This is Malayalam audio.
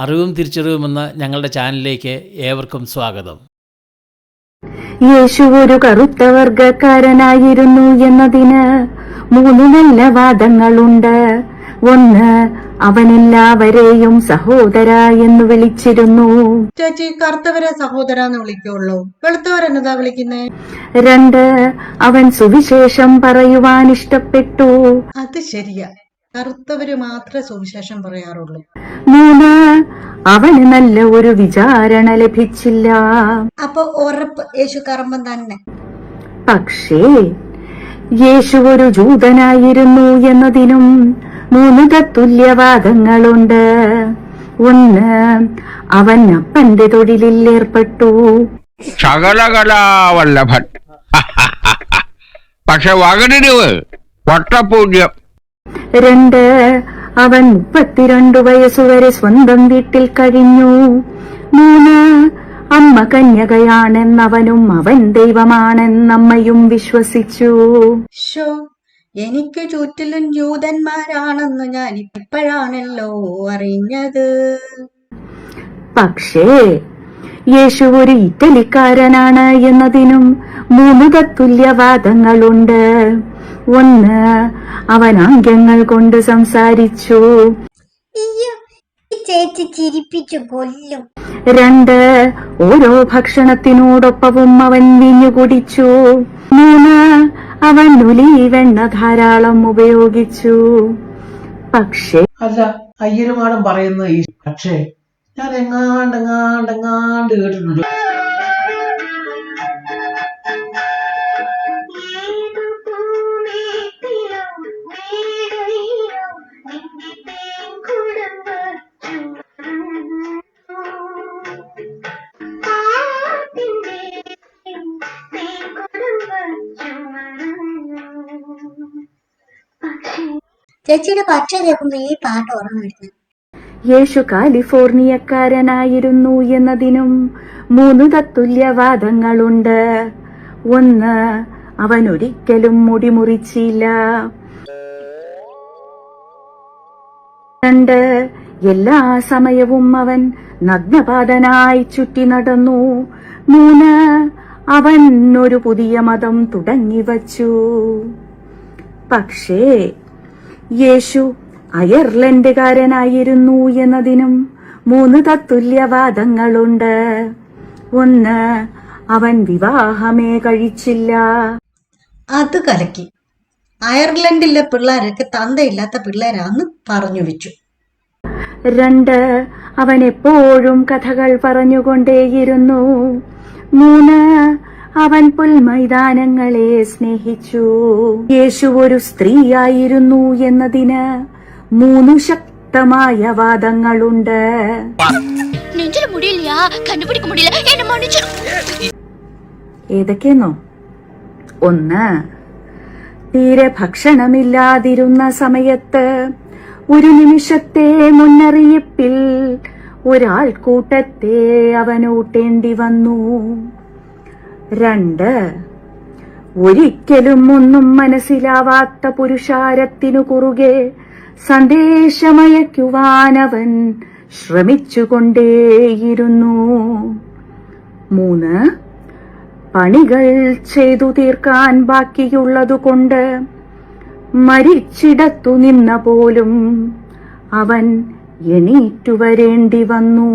അറിവും തിരിച്ചറിവുമെന്ന ഞങ്ങളുടെ ചാനലിലേക്ക് ഏവർക്കും സ്വാഗതം. യേശു ഒരു കറുത്ത വർഗക്കാരനായിരുന്നു എന്നതിന് 3 നല്ല വാദങ്ങളുണ്ട്. ഒന്ന്, അവനെല്ലാവരെയും സഹോദര എന്ന് വിളിച്ചിരുന്നു. ചേച്ചി, കറുത്തവരെ സഹോദര എന്ന് വിളിക്കുള്ളൂ, വെളുത്തവരെന്നതാ വിളിക്കുന്നേ? 2, അവൻ സുവിശേഷം പറയുവാൻ ഇഷ്ടപ്പെട്ടു. അത് ശരിയാ, കറുത്തവര് മാത്രമേ സുവിശേഷം പറയാറുള്ളൂ. 3, അവന് നല്ല ഒരു വിചാരണ ലഭിച്ചില്ല. അപ്പൊ ഉറപ്പ് യേശു കർമ്മം തന്നെ. പക്ഷേ യേശു ഒരു ജൂതനായിരുന്നു എന്നതിനും 3 തത്തുല്യവാദങ്ങളുണ്ട്. 1, അവൻ അപ്പന്റെ തൊഴിലിൽ ഏർപ്പെട്ടു. സകലകലാവല്ലഭൻ. പക്ഷെ വകടിരിവ് വട്ടപൂജ്യം. 2, അവൻ 32 വയസ്സുവരെ സ്വന്തം വീട്ടിൽ കഴിഞ്ഞു. 3, അമ്മ കന്യകയാണെന്നവനും അവൻ ദൈവമാണെന്നമ്മയും വിശ്വസിച്ചു. ഷോ, എനിക്ക് ചുറ്റിലും ജൂതന്മാരാണെന്ന് ഞാൻ ഇപ്പോഴാണല്ലോ അറിഞ്ഞത്. പക്ഷേ യേശു ഒരു ഇറ്റലിക്കാരനാണ് എന്നതിനും 3 തത്തുല്യവാദങ്ങളുണ്ട്. 1, അവൻ ആംഗ്യങ്ങൾ കൊണ്ട് സംസാരിച്ചു. ചേച്ചി ചിരിപ്പിച്ചു കൊല്ലും. 2, ഓരോ ഭക്ഷണത്തിനോടൊപ്പവും അവൻ വീഞ്ഞു കുടിച്ചു. 3, അവൻ ഒലീവെണ്ണ ധാരാളം ഉപയോഗിച്ചു. പക്ഷേ അല്ല, അയ്യരുമാണം പറയുന്ന ഈ പക്ഷേ ഞാൻ എങ്ങാണ്ട് കേട്ടിട്ടുണ്ട്. ചേച്ചിയുടെ പക്ഷ കേൾക്കുമ്പോ ഈ പാട്ട് ഓർമ്മ വരുന്നത്. യേശു കാലിഫോർണിയക്കാരനായിരുന്നു എന്നതിനും 3 തത്തുല്യവാദങ്ങളുണ്ട്. 1, അവൻ ഒരിക്കലും മുടി മുറിച്ചില്ല. 2, എല്ലാ സമയവും അവൻ നഗ്നപാതനായി ചുറ്റി നടന്നു. 3, അവൻ ഒരു പുതിയ മതം തുടങ്ങിവച്ചു. പക്ഷേ യേശു അയർലൻഡുകാരനായിരുന്നു എന്നതിനും 3 തത്തുല്യവാദങ്ങളുണ്ട്. 1, അവൻ വിവാഹമേ കഴിച്ചില്ല. അത് കലക്കി. അയർലൻഡിലെ പിള്ളേരൊക്കെ തന്തയില്ലാത്ത പിള്ളേരാന്ന് പറഞ്ഞു വെച്ചു. 2, അവൻ എപ്പോഴും കഥകൾ പറഞ്ഞുകൊണ്ടേയിരുന്നു. 3, അവൻ പുൽമൈതാനങ്ങളെ സ്നേഹിച്ചു. യേശു ഒരു സ്ത്രീയായിരുന്നു എന്നതിന് 3 ശക്തമായ വാദങ്ങളുണ്ട്. ഏതൊക്കെയെന്നോ? 1, തീരെ ഭക്ഷണമില്ലാതിരുന്ന സമയത്ത് ഒരു നിമിഷത്തെ മുന്നറിയിപ്പിൽ ഒരാൾക്കൂട്ടത്തെ അവനൂട്ടേണ്ടി വന്നു. 2, ഒരിക്കലും ഒന്നും മനസ്സിലാവാത്ത പുരുഷാരത്തിനു കുറുകെ സന്ദേശമയക്കുവാൻ അവൻ ശ്രമിച്ചുകൊണ്ടേയിരുന്നു. 3, പണികൾ ചെയ്തു തീർക്കാൻ ബാക്കിയുള്ളതുകൊണ്ട് മരിച്ചിടത്തു നിന്ന പോലും അവൻ എണീറ്റു വരേണ്ടി വന്നു.